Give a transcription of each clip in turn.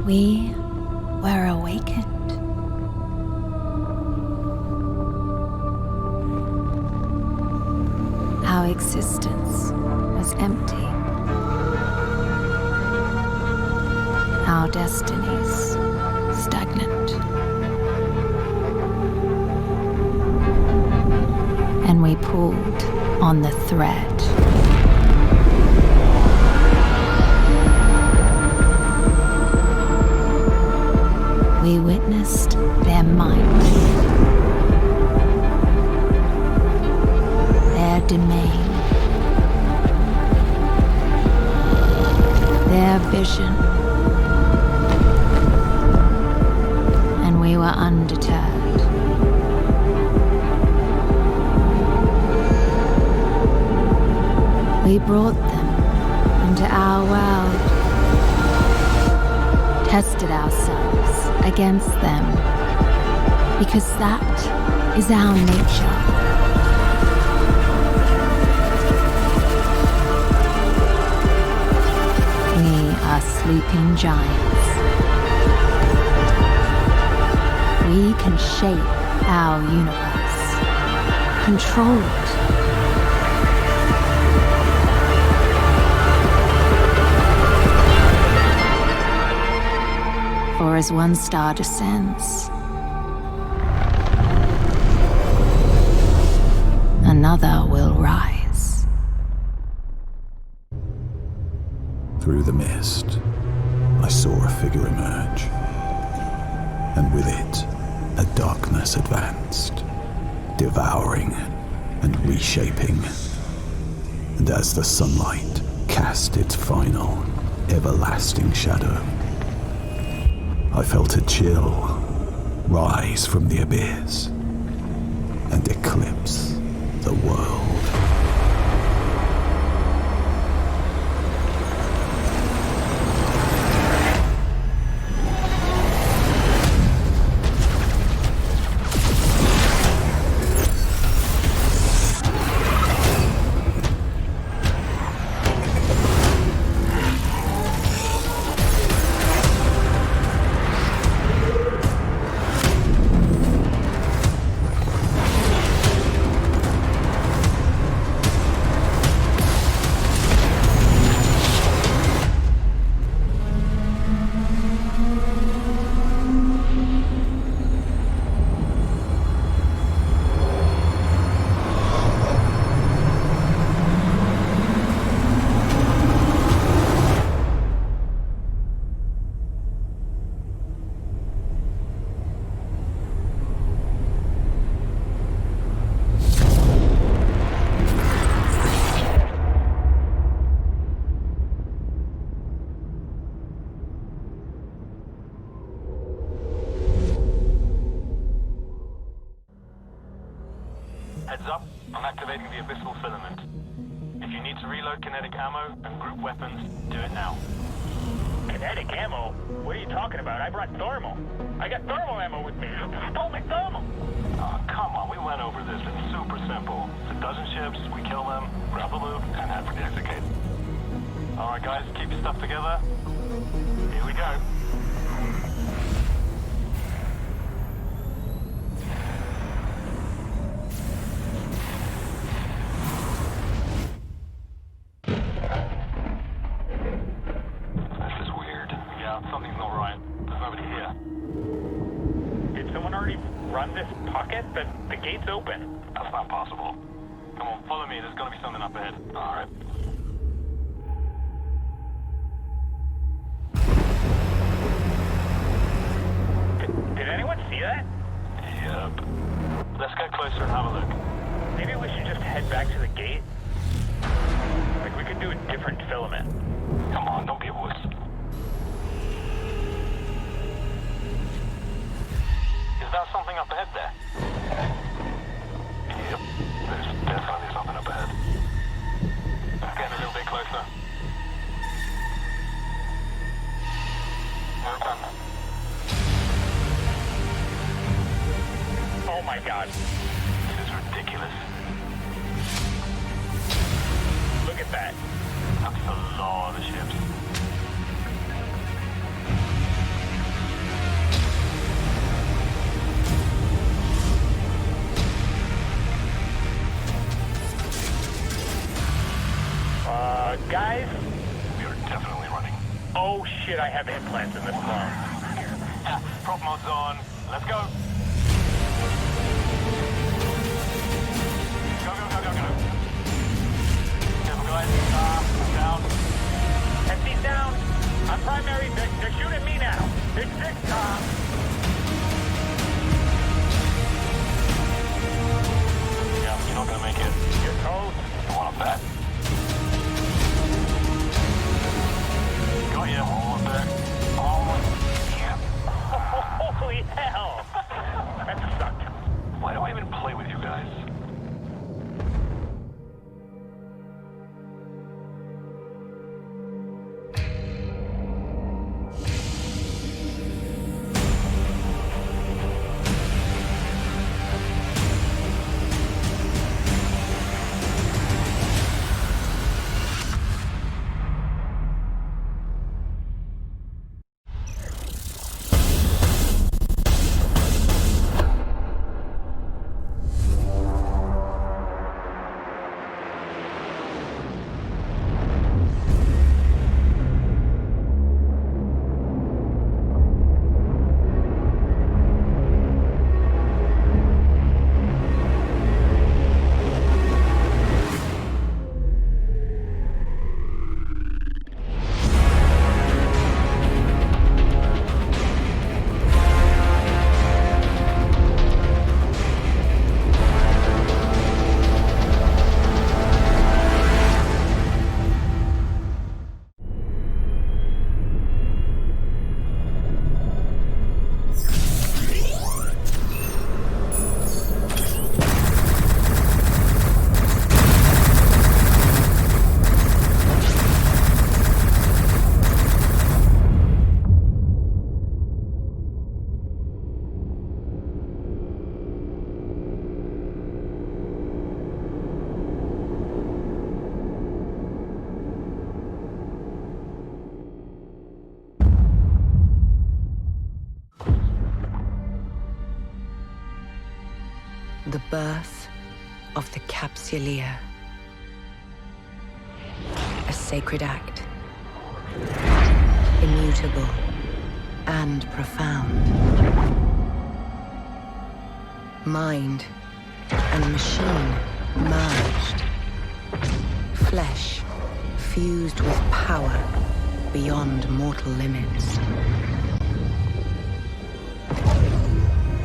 we were awakened. Our existence was empty. Our destinies stagnant. And we pulled on the thread. We witnessed their might, their domain, their vision, and we were undeterred. We brought them into our world, tested ourselves against them, because that is our nature. We are sleeping giants. We can shape our universe, control it. For as one star descends, another will rise. Through the mist, I saw a figure emerge, and with it, a darkness advanced, devouring and reshaping. And as the sunlight cast its final, everlasting shadow, I felt a chill rise from the abyss and eclipse the world. Heads up, I'm activating the abyssal filament. If you need to reload kinetic ammo and group weapons, do it now. Kinetic ammo? What are you talking about? I brought thermal. I got thermal ammo with me. You stole my thermal. Oh, come on, we went over this. It's super simple. It's a dozen ships, we kill them, grab the loot, and head for the exit gate. Alright guys, keep your stuff together. Here we go. Something's not right. There's nobody here. Did someone already run this pocket? The gate's open. That's not possible. Come on, follow me. There's gonna be something up ahead. Alright. Did anyone see that? Yep. Let's get closer and have a look. Maybe we should just head back to the gate? Like, we could do a different filament. Come on, don't be a wuss. Is that something up ahead there? Yep, there's definitely something up ahead. Let's get a little bit closer. Well done. Oh my god. This is ridiculous. Look at that. That's a lot of ships. Guys? We are definitely running. Oh shit, I have implants in this car. Prop mod's on. Let's go. Go, go, go, go, go. Careful, guys. Down. SC's down. I'm primary. They're shooting me now. It's 6, Tom. Yeah, you're not gonna make it. You're toast. You want a bet? Got you. Almost there. Almost. Yeah. Holy hell. That sucked. Why do I even play with you guys? The birth of the Capsuleer. A sacred act. Immutable and profound. Mind and machine merged. Flesh fused with power beyond mortal limits.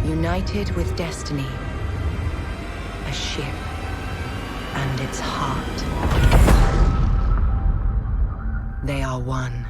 United with destiny. A ship and its heart. They are one.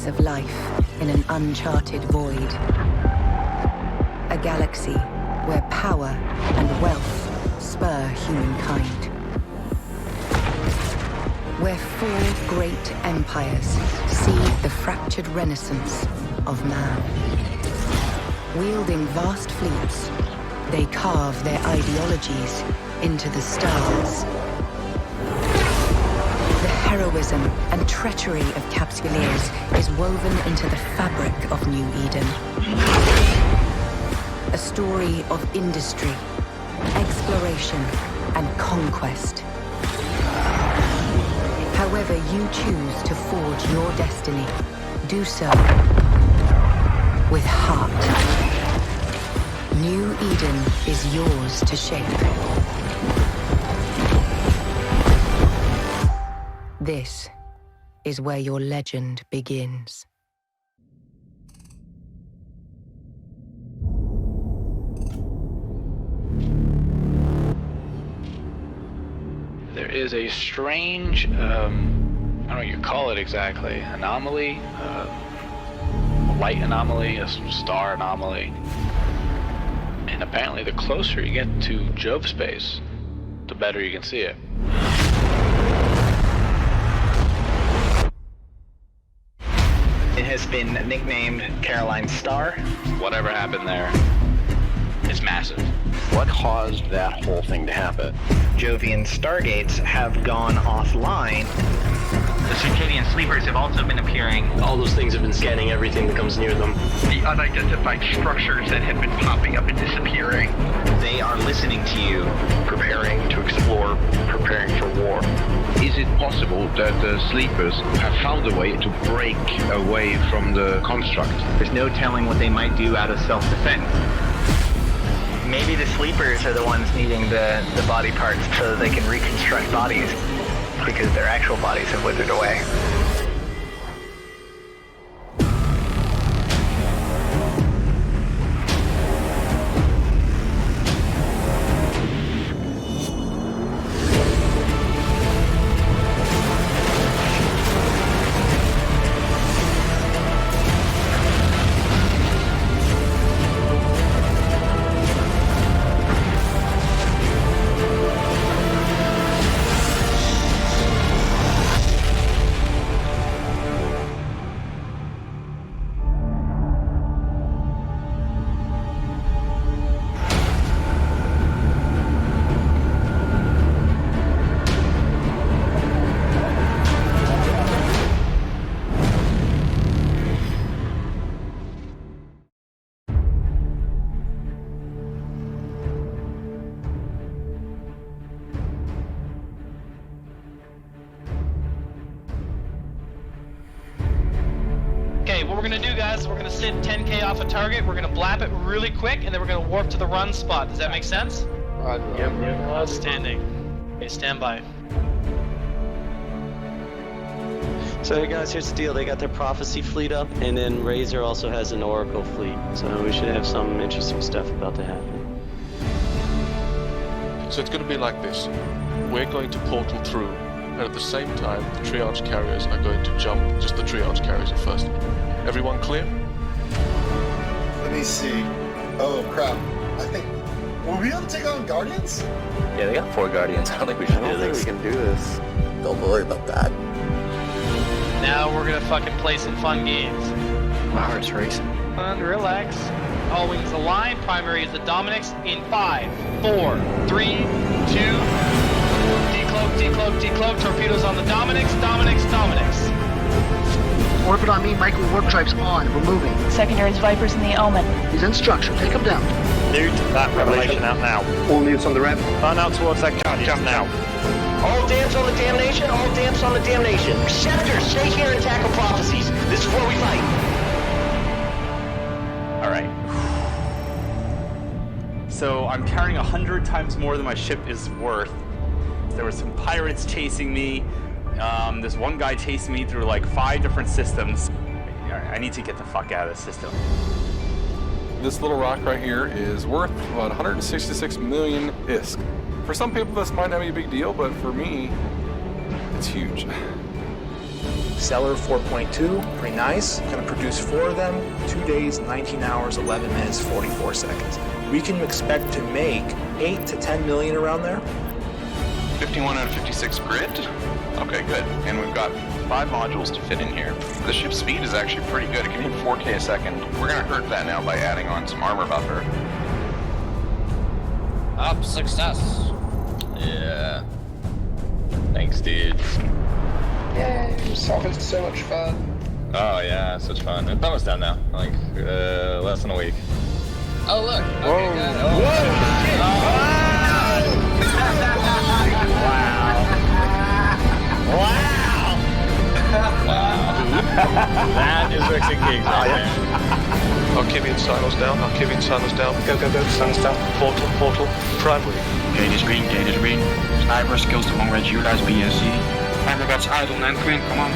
Of life in an uncharted void. A galaxy where power and wealth spur humankind. Where 4 great empires see the fractured renaissance of man. Wielding vast fleets, they carve their ideologies into the stars. Heroism and treachery of Capsuleers is woven into the fabric of New Eden. A story of industry, exploration, and conquest. However you choose to forge your destiny, do so with heart. New Eden is yours to shape. This is where your legend begins. There is a strange, I don't know what you call it exactly, anomaly, a light anomaly, a star anomaly. And apparently the closer you get to Jove space, the better you can see it. It has been nicknamed Caroline Star. Whatever happened there is massive. What caused that whole thing to happen? Jovian stargates have gone offline. The circadian sleepers have also been appearing. All those things have been scanning everything that comes near them. The unidentified structures that have been popping up and disappearing. They are listening to you. Preparing to explore, preparing for war. Is it possible that the sleepers have found a way to break away from the construct? There's no telling what they might do out of self-defense. Maybe the sleepers are the ones needing the body parts so that they can reconstruct bodies, because their actual bodies have withered away. Okay, what we're gonna do, guys, we're gonna sit 10K off a target, we're gonna blap it really quick, and then we're gonna warp to the run spot. Does that make sense? Yep. Outstanding. Okay, stand by. So hey guys, here's the deal. They got their prophecy fleet up, and then Razor also has an Oracle fleet. So we should have some interesting stuff about to happen. So it's going to be like this. We're going to portal through, and at the same time, the triage carriers are going to jump. Just the triage carriers at first. Everyone clear? Let me see. Oh crap. I think... Will we be able to take on Guardians? Yeah, they got 4 Guardians. I don't think we should do this. we can do this. Don't worry about that. Now we're gonna fucking play some fun games. My heart's racing. Relax. All wings align. Primary is the Dominics in 5, 4, 3, 2. Decloak, decloak, decloak. Torpedoes on the Dominics. Dominics, Dominics. Orbit on me, micro warp drives on. We're moving. Secondaries, Vipers, in the Omen. He's in structure. Take him down. Newt, that revelation out now. All newts on the rev. Burn out towards that jump now. All damps on the damnation, all damps on the damnation. Scepter, stay here and tackle prophecies. This is where we fight. Alright. So I'm carrying 100 times more than my ship is worth. There were some pirates chasing me. There's one guy chasing me through like 5 different systems. I need to get the fuck out of this system. This little rock right here is worth about 166 million ISK. For some people, this might not be a big deal, but for me, it's huge. Seller 4.2, pretty nice. Gonna produce 4 of them, 2 days, 19 hours, 11 minutes, 44 seconds. We can expect to make 8 to 10 million around there. 51 out of 56 grid? Okay, good. And we've got 5 modules to fit in here. The ship's speed is actually pretty good. It can hit 4K a second. We're gonna hurt that now by adding on some armor buffer. Up, success. Yeah. Thanks, dude. Yay, salvaged so much fun. Oh yeah, such fun. It's almost done now. Like, less than a week. Oh look. Okay, Whoa. good. Oh, Wow. That is Rick's gigs right there. Archivian silos down, Archivian silos down. Go, go, go, silos down. Portal, portal, primary. Gate is green, gate is green. Sniper skills to long range, utilize BSC. Sniper guts idle, and green, come on.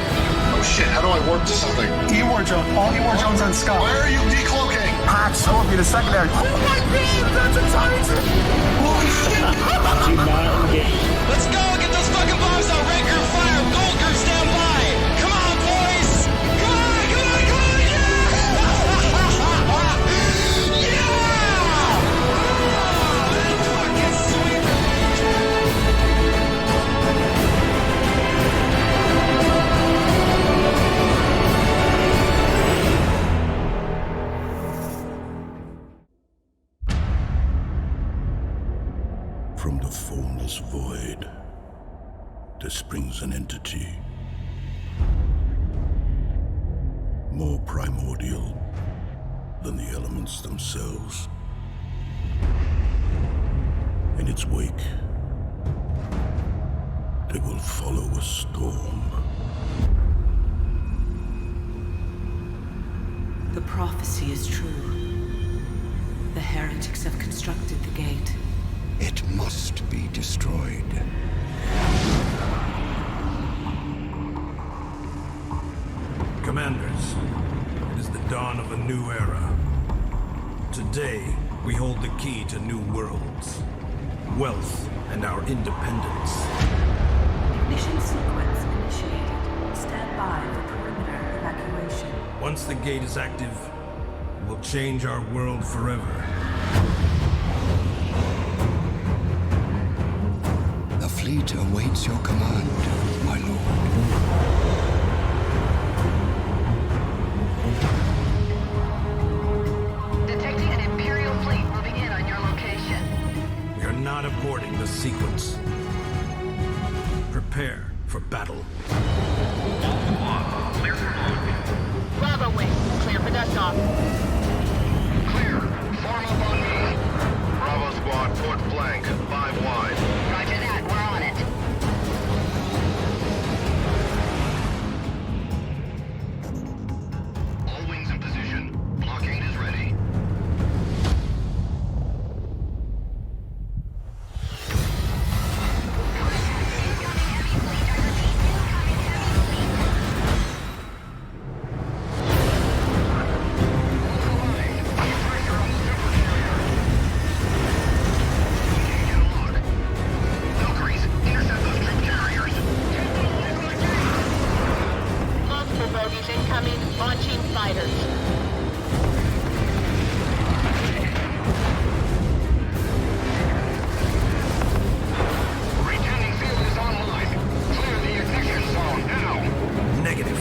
Oh shit, how do I warp to something? E-War Jones, all E-War Jones on Scott. Where are you decloaking? Patch, so will be the secondary. Oh my god, that's a Titan! Holy shit! Do not engage. Let's go, get those fucking bombs out. Red group fire, gold group stand by. Come on, boys. Come on, come on, come on, yeah! Yeah! That's fucking sweet. there springs an entity more primordial than the elements themselves. In its wake, they will follow a storm. The prophecy is true. The heretics have constructed the gate. It must be destroyed. Commanders, it is the dawn of a new era. Today, we hold the key to new worlds, wealth, and our independence. Ignition sequence initiated. Stand by for perimeter evacuation. Once the gate is active, it will change our world forever. The fleet awaits your command, my lord. Detecting an Imperial fleet moving in on your location. We are not aborting the sequence. Prepare for battle. Clear for launch. Bravo wing, clear for dust off. Clear. Form up on me. Bravo squad, port flank, 5 wide. Roger that, we're on it. All wings in position. Blockade is ready. Multiple bogies incoming, launching fighters. Retaining field is online. Clear the ignition zone now. Negative.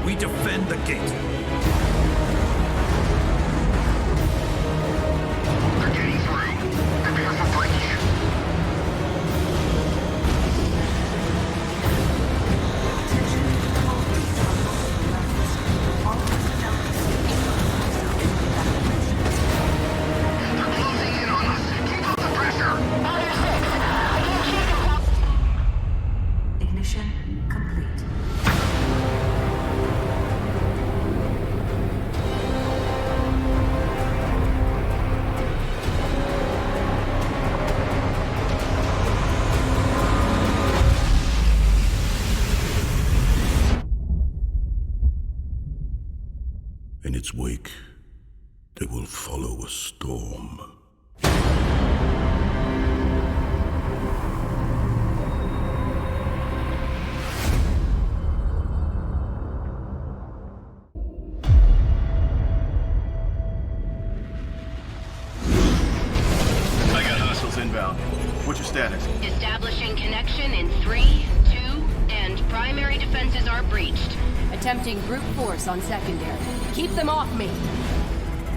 We defend the gate. They're getting through. Prepare for breach. They're closing in on us. Keep up the pressure. Ignition complete. In its wake, they will follow a storm. I got hostiles inbound. What's your status? Establishing connection in 3, 2, and primary defenses are breached. Attempting brute force on secondary. Keep them off me.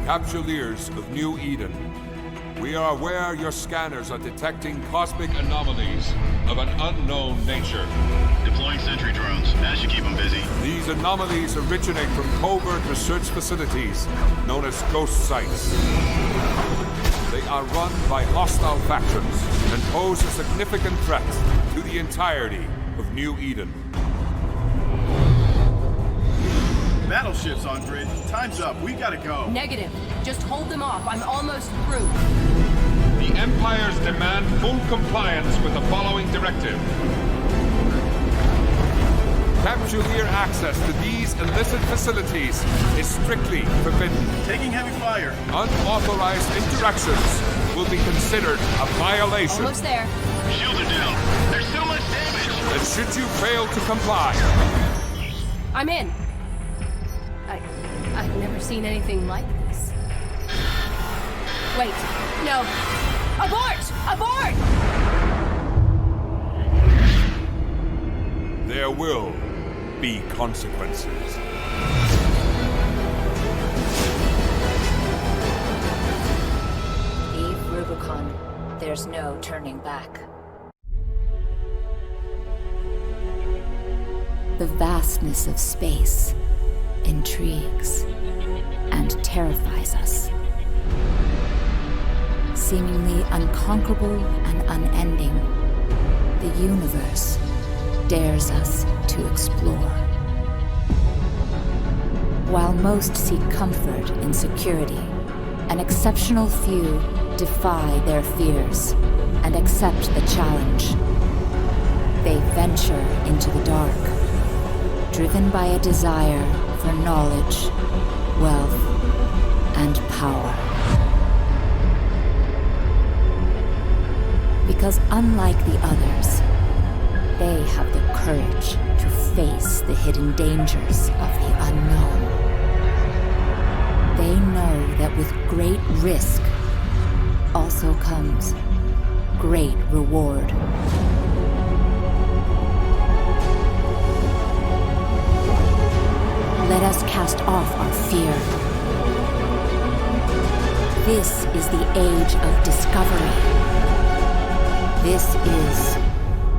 Capsuleers of New Eden. We are aware your scanners are detecting cosmic anomalies of an unknown nature. Deploying sentry drones. That should keep them busy. These anomalies originate from covert research facilities known as ghost sites. They are run by hostile factions and pose a significant threat to the entirety of New Eden. Battleships on grid. Time's up. We gotta go. Negative. Just hold them off. I'm almost through. The Empires demand full compliance with the following directive. Capsuleer access to these illicit facilities is strictly forbidden. Taking heavy fire. Unauthorized interactions will be considered a violation. Almost there. Shields are down. There's so much damage. And should you fail to comply, I'm in. I've never seen anything like this. Wait. No. Abort! Abort! there will be consequences. Eve Rubicon, there's no turning back. The vastness of space intrigues and terrifies us. Seemingly unconquerable and unending, the universe dares us to explore. While most seek comfort in security, an exceptional few defy their fears and accept the challenge. They venture into the dark, driven by a desire for knowledge, wealth, and power. Because unlike the others, they have the courage to face the hidden dangers of the unknown. They know that with great risk also comes great reward. Let us cast off our fear. This is the age of discovery. This is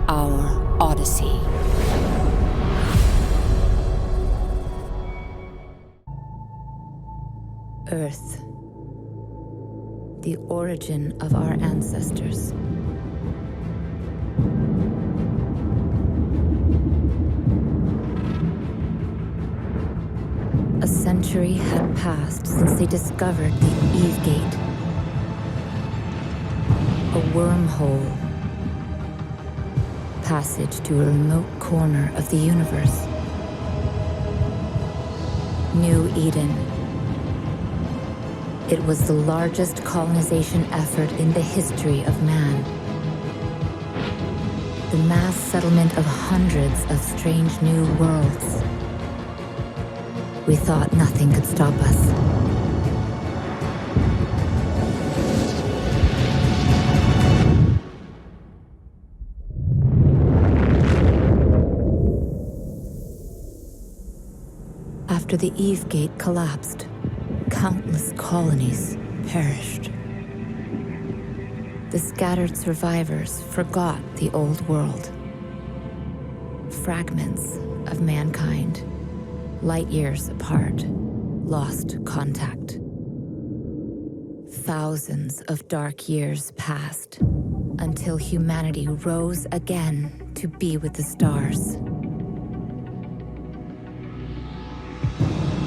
our Odyssey. Earth, the origin of our ancestors. A century had passed since they discovered the Eve Gate, a wormhole, passage to a remote corner of the universe. New Eden. It was the largest colonization effort in the history of man. The mass settlement of hundreds of strange new worlds. We thought nothing could stop us. After the Eve Gate collapsed, countless colonies perished. The scattered survivors forgot the old world. Fragments of mankind, light years apart, lost contact. Thousands of dark years passed until humanity rose again to be with the stars.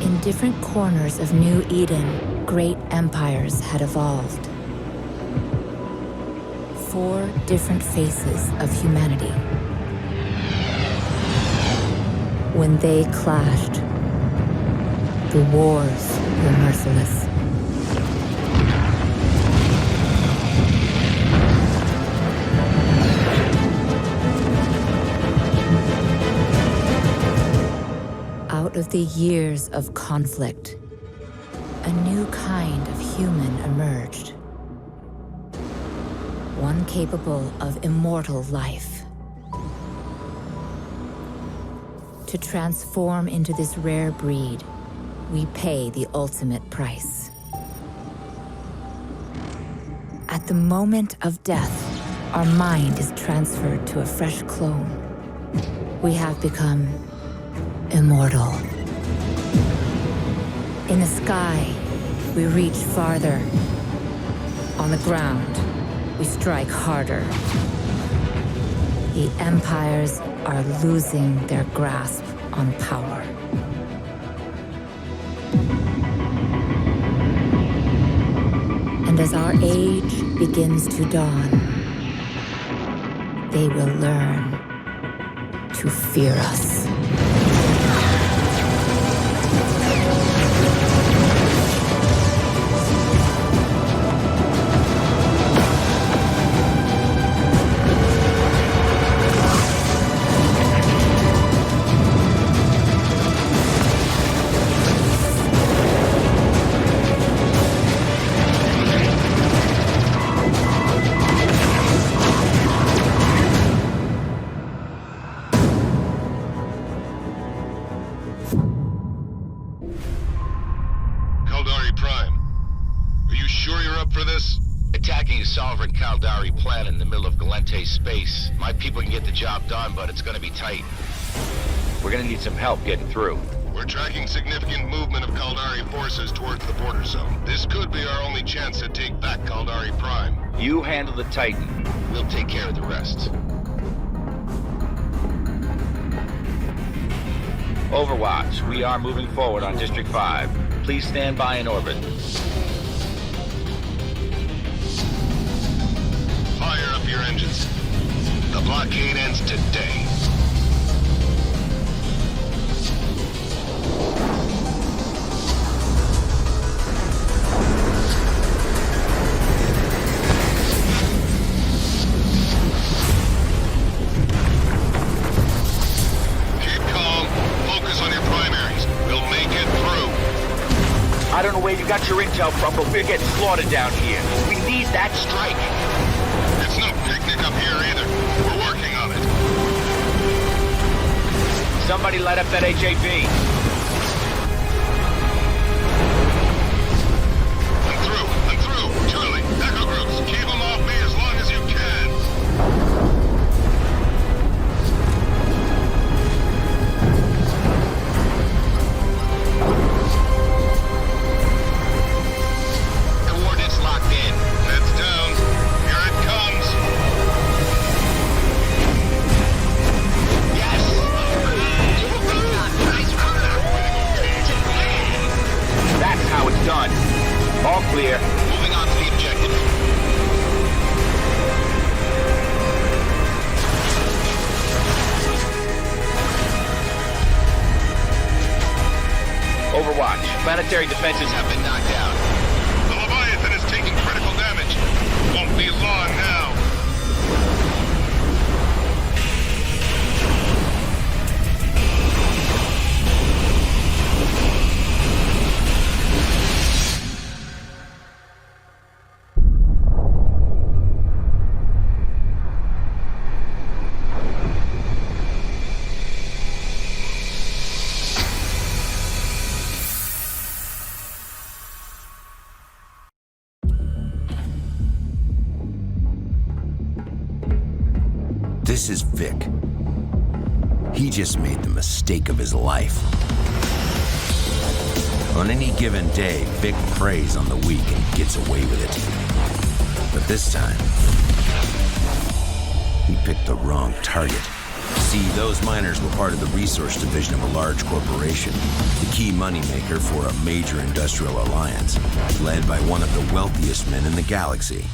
In different corners of New Eden, great empires had evolved. 4 different faces of humanity. When they clashed, the wars were merciless. Out of the years of conflict, a new kind of human emerged. One capable of immortal life. To transform into this rare breed, we pay the ultimate price. At the moment of death, our mind is transferred to a fresh clone. We have become immortal. In the sky, we reach farther. On the ground, we strike harder. The empires are losing their grasp on power. And as our age begins to dawn, they will learn to fear us. Sovereign Caldari planet in the middle of Galente space. My people can get the job done, but it's gonna be tight. We're gonna need some help getting through. We're tracking significant movement of Kaldari forces towards the border zone. This could be our only chance to take back Kaldari Prime. You handle the Titan. We'll take care of the rest. Overwatch, we are moving forward on District 5. Please stand by in orbit. Fire up your engines. The blockade ends today. I don't know where you got your intel from, but we're getting slaughtered down here. We need that strike. It's no picnic up here either. We're working on it. Somebody light up that HAV. I'm through. Charlie, echo groups, keep them off me as long as you can. All clear. Moving on to the objective. Overwatch, planetary defenses have been knocked down. The Leviathan is taking critical damage. Won't be long now. This is Vic. He just made the mistake of his life. On any given day, Vic preys on the weak and gets away with it. But this time, he picked the wrong target. See, those miners were part of the resource division of a large corporation, the key moneymaker for a major industrial alliance, led by one of the wealthiest men in the galaxy.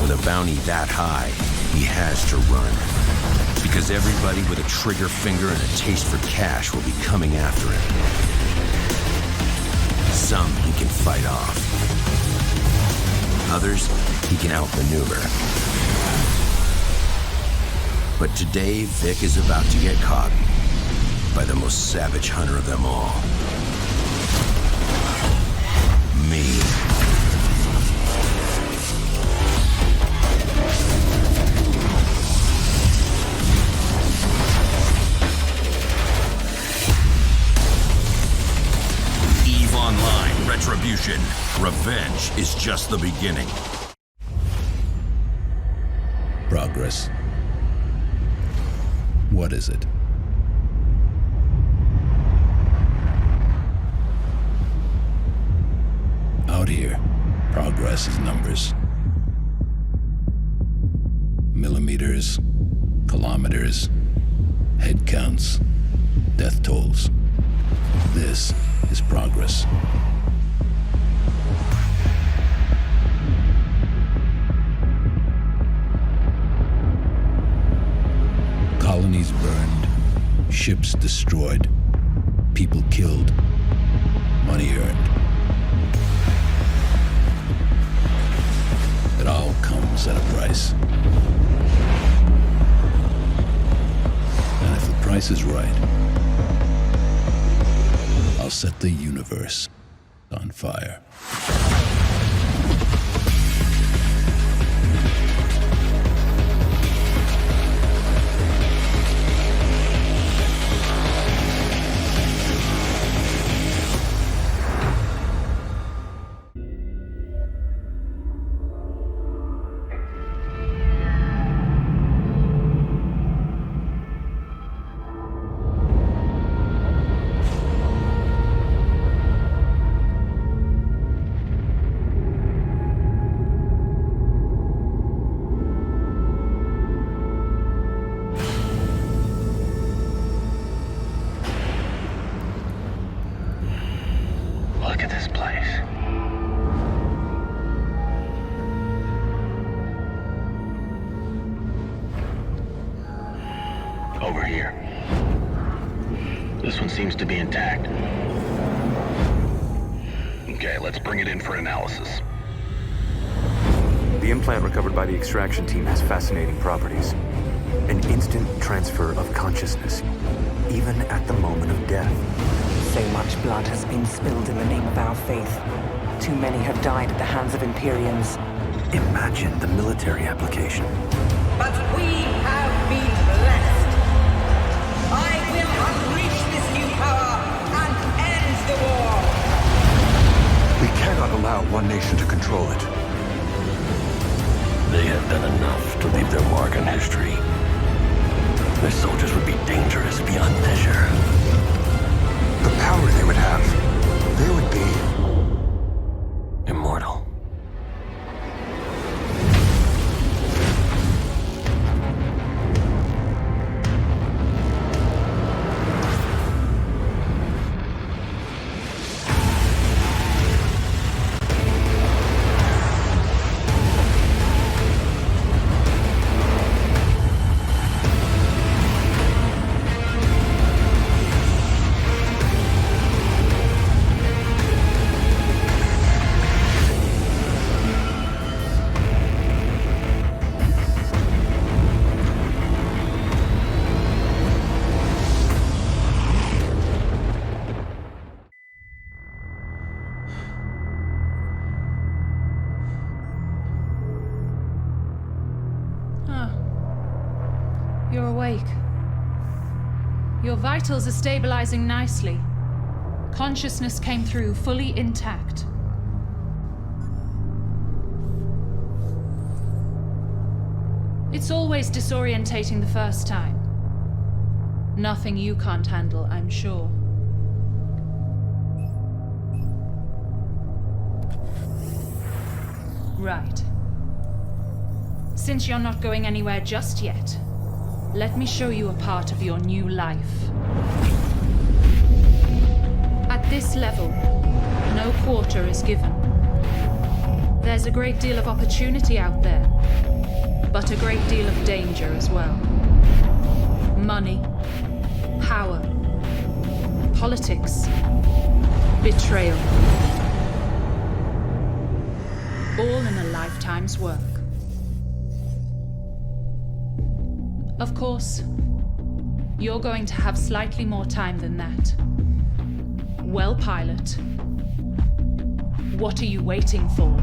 With a bounty that high, he has to run. Because everybody with a trigger finger and a taste for cash will be coming after him. Some he can fight off. Others he can outmaneuver. But today, Vic is about to get caught by the most savage hunter of them all. Me. eveonline Retribution. Revenge is just the beginning. Progress. What is it? Out here, progress is numbers. Millimeters, kilometers, head counts, death tolls. This is progress. Colonies burned, ships destroyed, people killed, money earned. It all comes at a price. And if the price is right, I'll set the universe on fire. Over here. This one seems to be intact. Okay, let's bring it in for analysis. The implant recovered by the extraction team has fascinating properties. An instant transfer of consciousness, even at the moment of death. So much blood has been spilled in the name of our faith. Too many have died at the hands of Imperiums. Imagine the military application. But we have been blessed. I will unleash this new power and end the war. We cannot allow one nation to control it. They have done enough to leave their mark on history. Their soldiers would be dangerous beyond measure. The power they would have, they would be immortal. You're awake. Your vitals are stabilizing nicely. Consciousness came through fully intact. It's always disorientating the first time. Nothing you can't handle, I'm sure. Right. Since you're not going anywhere just yet, let me show you a part of your new life. At this level, no quarter is given. There's a great deal of opportunity out there, but a great deal of danger as well. Money, power, politics, betrayal. All in a lifetime's work. Of course, you're going to have slightly more time than that. Well, pilot, what are you waiting for?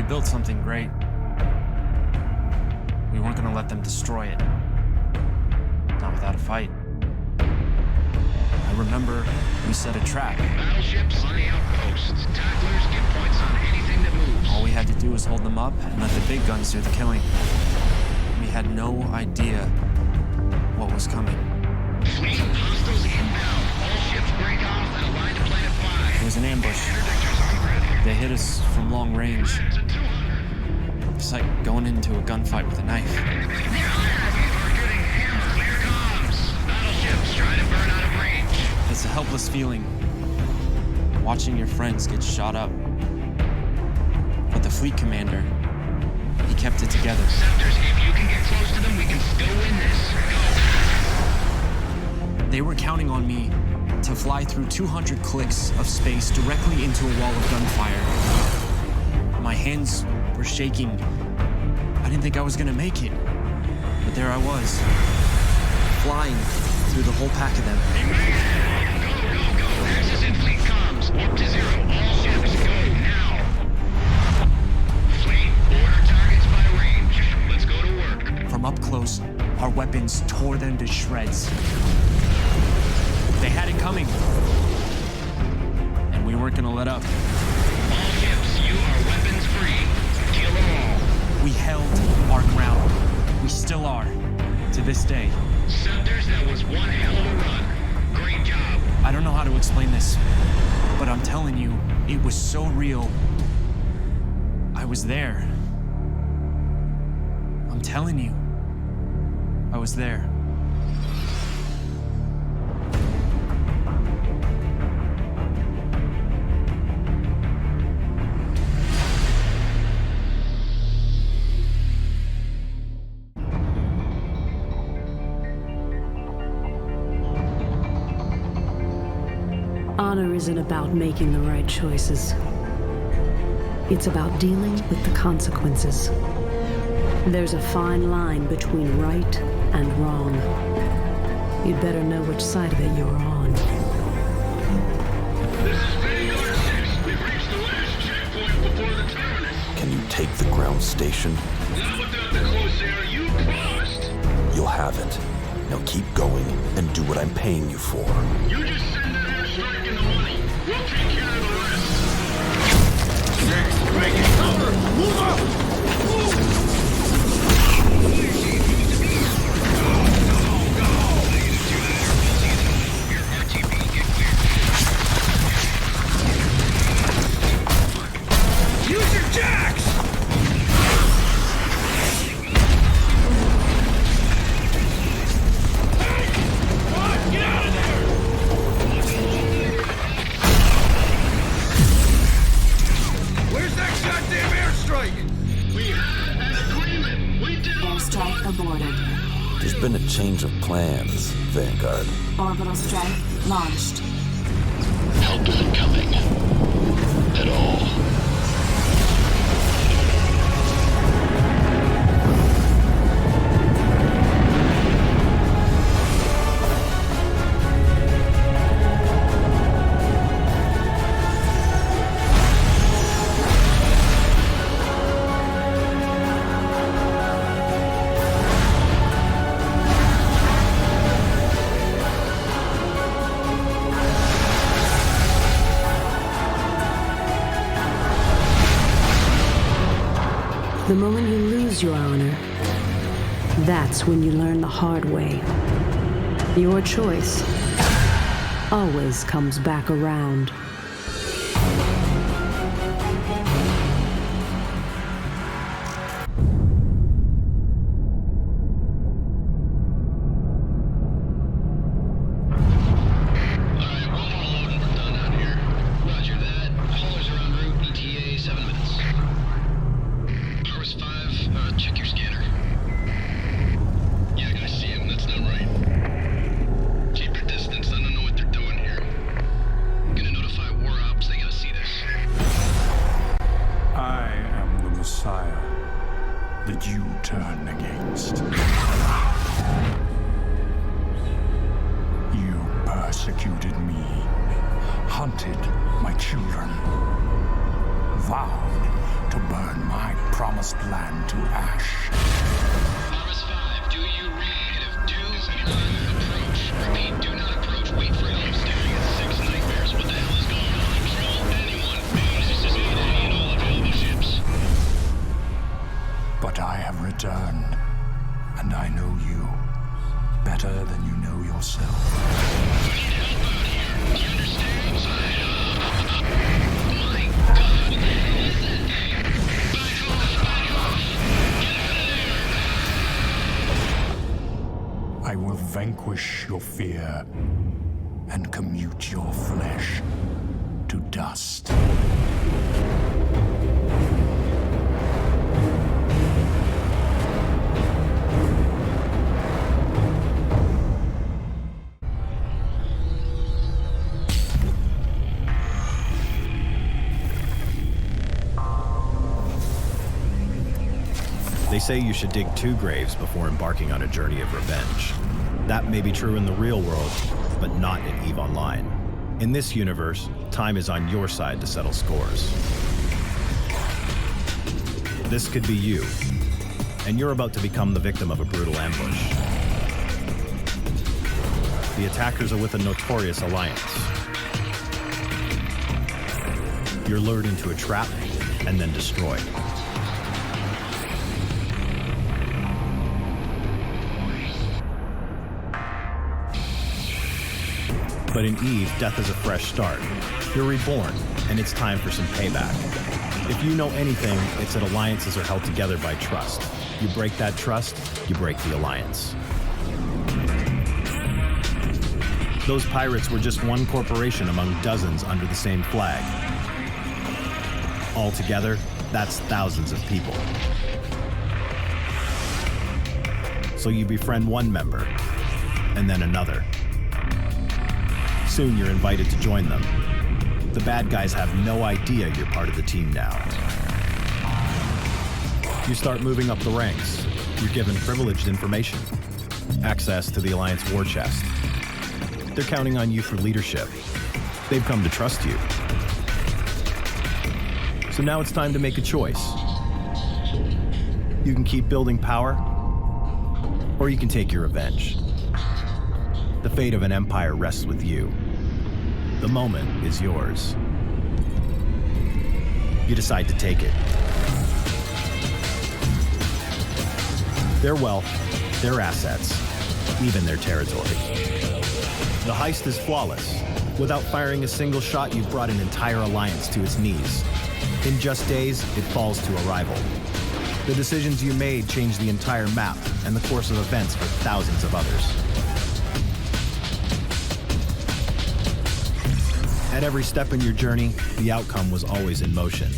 Built something great. We weren't gonna let them destroy it. Not without a fight. I remember we set a trap. Battleships on the outposts. Tacklers get points on anything that moves. All we had to do was hold them up and let the big guns do the killing. We had no idea what was coming. Fleet hostiles inbound. All ships break off and align to Planet 5. It was an ambush. They hit us from long range. It's like going into a gunfight with a knife. Battleships trying to burn out of range. It's a helpless feeling, watching your friends get shot up. But the fleet commander, he kept it together. Sectors, if you can get close to them, we can still win this. They were counting on me to fly through 200 clicks of space directly into a wall of gunfire. My hands were shaking. I didn't think I was gonna make it. But there I was, flying through the whole pack of them. Go. Axis and fleet comms. Warp to 0. All ships, go now. Fleet, order targets by range. Let's go to work. From up close, our weapons tore them to shreds. They had it coming. And we weren't gonna let up. All ships, you are weapons free. Kill them all. We held our ground. We still are, to this day. Sectors, that was one hell of a run. Great job. I don't know how to explain this, but I'm telling you, it was so real. I was there. I'm telling you, I was there. Honor isn't about making the right choices. It's about dealing with the consequences. There's a fine line between right and wrong. You'd better know which side of it you're on. This is Vanguard 6. We've reached the last checkpoint before the terminus. Can you take the ground station? Not without the close air you promised. You'll have it. Now keep going and do what I'm paying you for. You just send an airstrike and the money. We'll take care of the rest. Making cover! Move up! Use your jacks! Get out of there! Where's that goddamn airstrike? We had an agreement. We did Airstrike aborted. There's been a change of plans, Vanguard. Orbital strike launched. Help isn't coming. At all. The moment you lose your honor, that's when you learn the hard way. Your choice always comes back around. Check your scanner. Yeah, I see him. That's not right. Keep your distance. I don't know what they're doing here. Gonna notify War Ops. They gotta see this. I am the Messiah that you turn against. You persecuted me, hunted my children, vowed to burn my promised land to ash. Harvest 5, do you read? If do not approach. Repeat, do not approach. Wait for help. Staring at 6 nightmares. What the hell is going on? Control anyone. Just need any and all available ships. But I have returned, and I know you better than you know yourself. We need help out here. Do you understand? My God. Listen. Back off. Get out of there. I will vanquish your fear and commute your flesh to dust. They say you should dig 2 graves before embarking on a journey of revenge. That may be true in the real world, but not in eveonline. In this universe, time is on your side to settle scores. This could be you, and you're about to become the victim of a brutal ambush. The attackers are with a notorious alliance. You're lured into a trap and then destroyed. But in Eve, death is a fresh start. You're reborn, and it's time for some payback. If you know anything, it's that alliances are held together by trust. You break that trust, you break the alliance. Those pirates were just one corporation among dozens under the same flag. Altogether, that's thousands of people. So you befriend one member, and then another. Soon you're invited to join them. The bad guys have no idea you're part of the team now. You start moving up the ranks. You're given privileged information, access to the Alliance war chest. They're counting on you for leadership. They've come to trust you. So now it's time to make a choice. You can keep building power, or you can take your revenge. The fate of an empire rests with you. The moment is yours. You decide to take it. Their wealth, their assets, even their territory. The heist is flawless. Without firing a single shot, you've brought an entire alliance to its knees. In just days, it falls to a rival. The decisions you made changed the entire map and the course of events for thousands of others. At every step in your journey, the outcome was always in motion.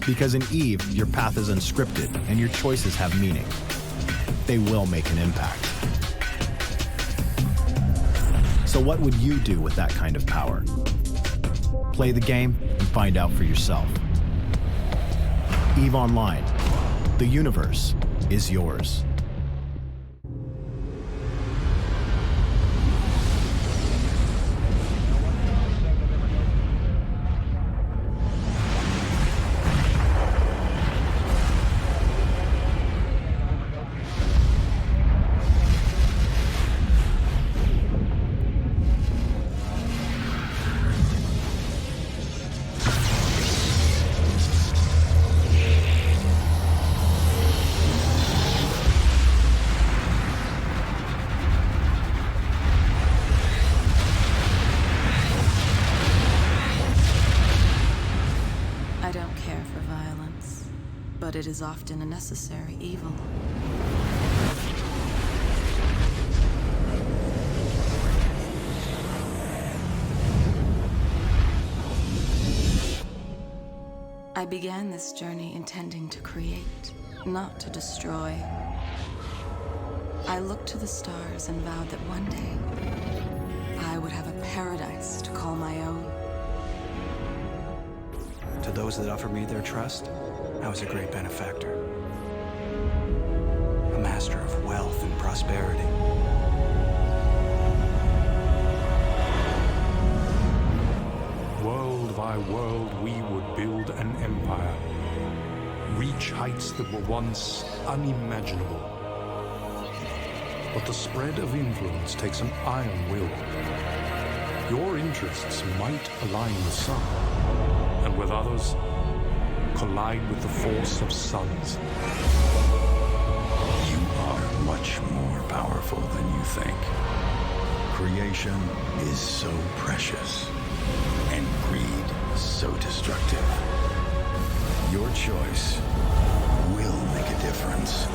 Because in Eve, your path is unscripted and your choices have meaning. They will make an impact. So what would you do with that kind of power? Play the game and find out for yourself. eveonline. The universe is yours. I don't care for violence, but it is often a necessary evil. I began this journey intending to create, not to destroy. I looked to the stars and vowed that one day I would have a paradise to call my own. To those that offered me their trust, I was a great benefactor. A master of wealth and prosperity. World by world, we would build an empire. Reach heights that were once unimaginable. But the spread of influence takes an iron will. Your interests might align with some, and with others, collide with the force of suns. You are much more powerful than you think. Creation is so precious, and greed so destructive. Your choice will make a difference,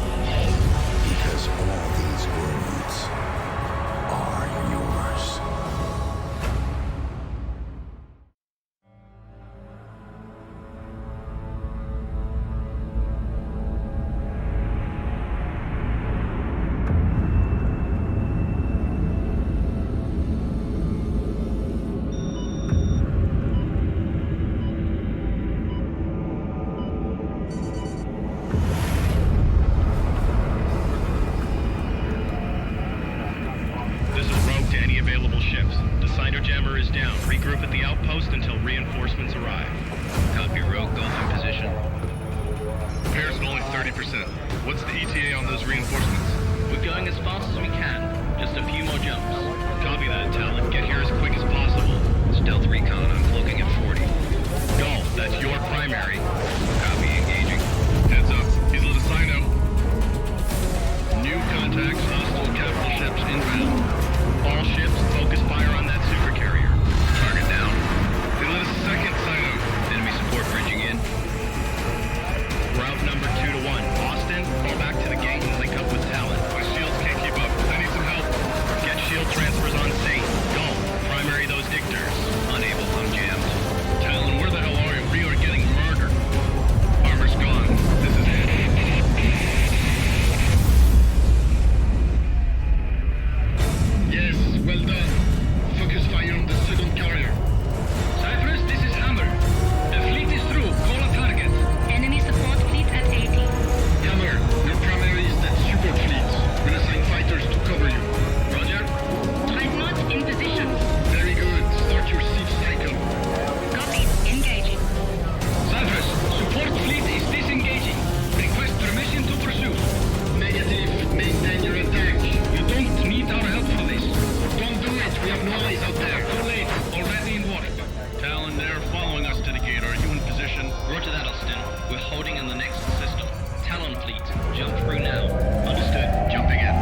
because all these worlds are yours. fast as we can. Just a few more jumps. Copy that, Talon. Get here as quick as possible. Stealth recon, I'm cloaking at 40. Golf, that's your primary. Copy, engaging. Heads up, he's lit a sign out. New contacts, hostile capital ships inbound. All ships, focus fire on that supercarrier. Target down. They lit a second sign out. Enemy support bridging in. Route number 2 to 1. Austin, fall back to the gate and link up with Talon. My shields can't keep up. I need some help. Get shield transfers on safe. Golf, primary those dictors. Unable, I'm jammed. Talon, where the hell are you? We are getting murdered. Armor's gone. This is it. Yes, well done. Focus fire on the second carrier. Cypress, this is Hammer. The fleet is through. Call a target. Enemy support fleet at 80. Hammer, your primary is that support fleet. We'll assign fighters to cover you. Roger? Dreadnought in position. Very good. Start your siege cycle. Copy. Engaging. Cypress, support fleet is disengaging. Request permission to pursue. Negative. Maintain your attack. You don't need our help for this. Don't do it. We have no eyes out there. Too late. Already in water. Talon, they're following us to the gate. Are you in position? Roger that, Austin. We're holding in the next system. Talon fleet. Jump through now. Understood. Jumping in.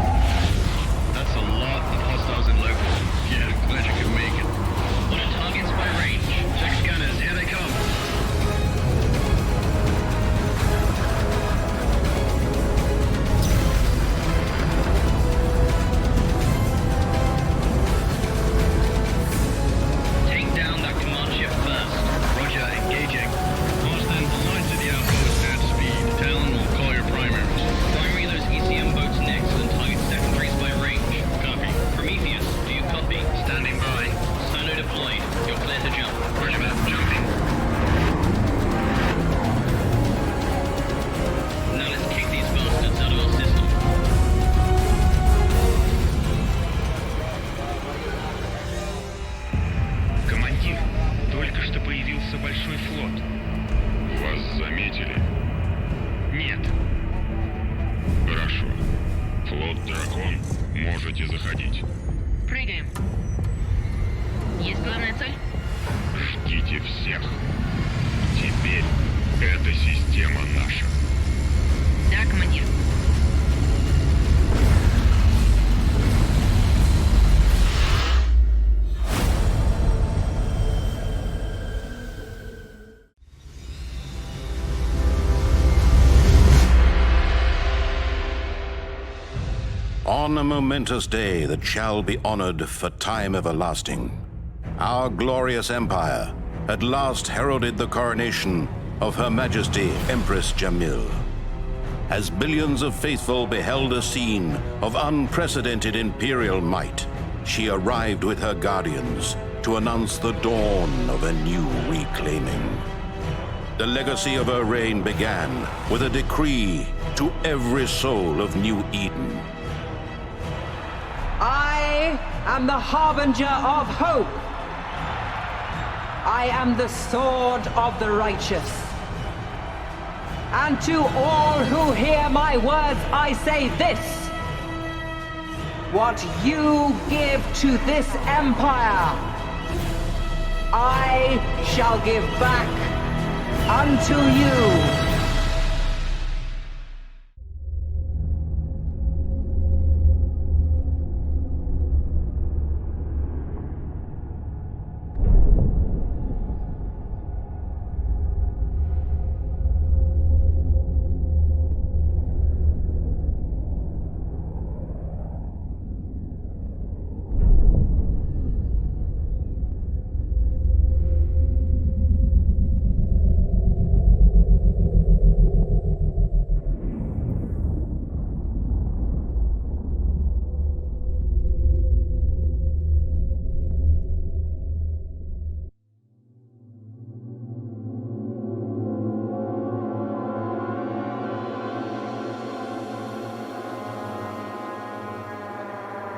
That's a lot of hostiles in local. Yeah, glad you could make it. What are targets by range? Check scanners. Here they come. Take down that command ship first. Roger, engaging. Austin, line to the outpost at speed. Talon will call your primaries. Primary those ECM boats next and target secondaries by range. Copy. Prometheus, do you copy? Standing by. Sono deployed. You're clear to jump. Roger that. Jumping. Now let's kick these bastards out of our system. Командир, только что появился большой флот. Вас заметили? Нет. Хорошо. Флот «Дракон», можете заходить. Прыгаем. Есть главная цель? Ждите всех. Теперь эта система наша. Да, командир. On a momentous day that shall be honored for time everlasting, our glorious empire at last heralded the coronation of Her Majesty Empress Jamil. As billions of faithful beheld a scene of unprecedented imperial might, she arrived with her guardians to announce the dawn of a new reclaiming. The legacy of her reign began with a decree to every soul of New Eden. I am the harbinger of hope. I am the sword of the righteous. And to all who hear my words, I say this. What you give to this empire, I shall give back unto you.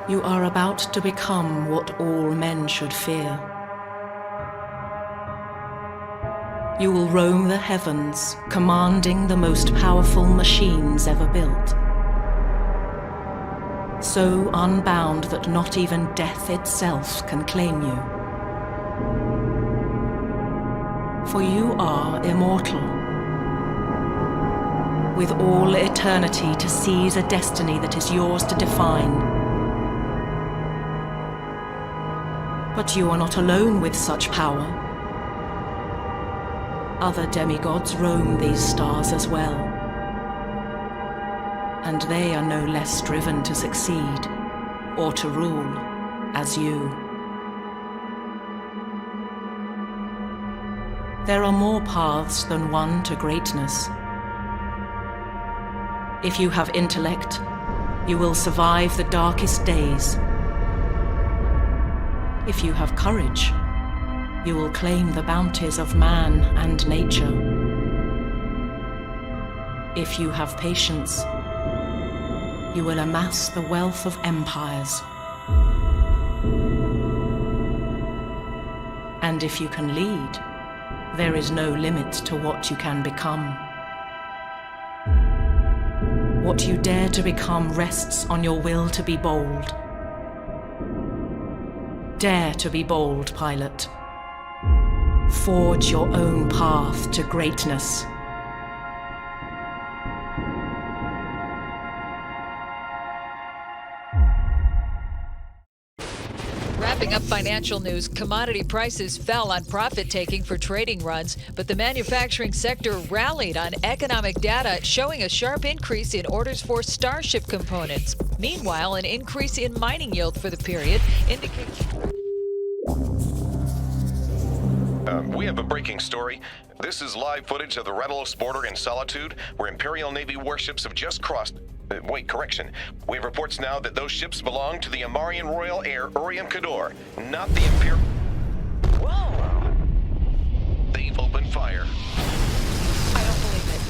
You are about to become what all men should fear. You will roam the heavens, commanding the most powerful machines ever built. so unbound that not even death itself can claim you. For you are immortal, with all eternity to seize a destiny that is yours to define. But you are not alone with such power. Other demigods roam these stars as well, and they are no less driven to succeed or to rule as you. There are more paths than one to greatness. If you have intellect, you will survive the darkest days. If you have courage, you will claim the bounties of man and nature. If you have patience, you will amass the wealth of empires. And if you can lead, there is no limit to what you can become. What you dare to become rests on your will to be bold. Dare to be bold, pilot. Forge your own path to greatness. Wrapping up financial news, commodity prices fell on profit-taking for trading runs, but the manufacturing sector rallied on economic data showing a sharp increase in orders for Starship components. Meanwhile, an increase in mining yield for the period indicates... We have a breaking story. This is live footage of the Redalos border in Solitude, where Imperial Navy warships have just crossed... wait, correction. We have reports now that those ships belong to the Amarian Royal Air Urium Kador, not the Imperial... Whoa! They've opened fire. I don't believe it.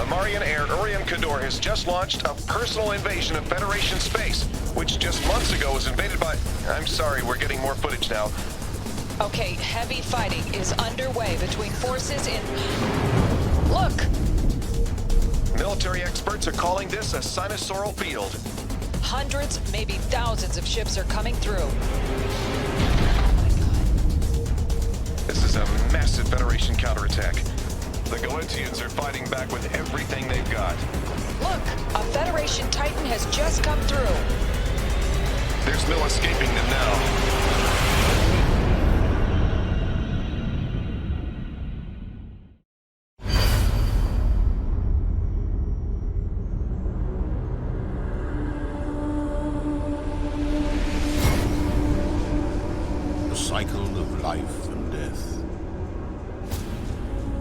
Amarian Air Urium Kador has just launched a personal invasion of Federation space, which just months ago was invaded by... I'm sorry, we're getting more footage now. Okay, heavy fighting is underway between forces in... Look! Military experts are calling this a sinusoidal field. Hundreds, maybe thousands of ships are coming through. This is a massive Federation counterattack. The Galentians are fighting back with everything they've got. Look! A Federation Titan has just come through. There's no escaping them now. The cycle of life and death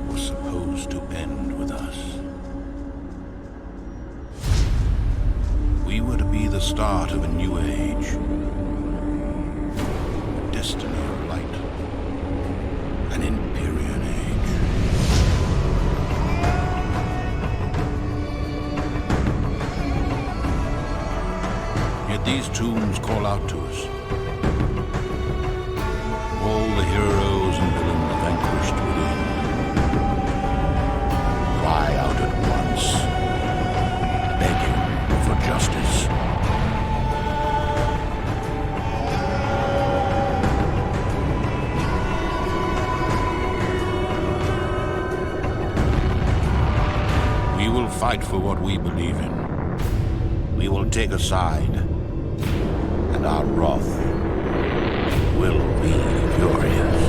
was supposed to end with us. We were to be the start of a new age, a destiny of light, an Empyrean age. Yet these tombs call out to us. All the heroes and villains vanquished within cry out at once, begging for justice. We will fight for what we believe in. We will take a side, and our wrath will be furious.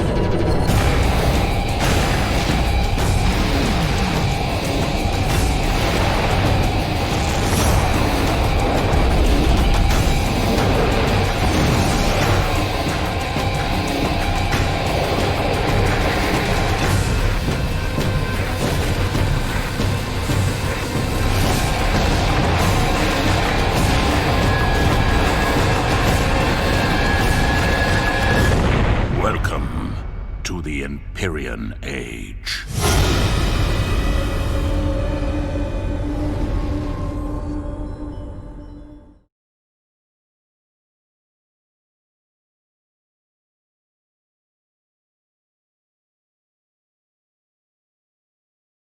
Welcome to the Empyrean Age.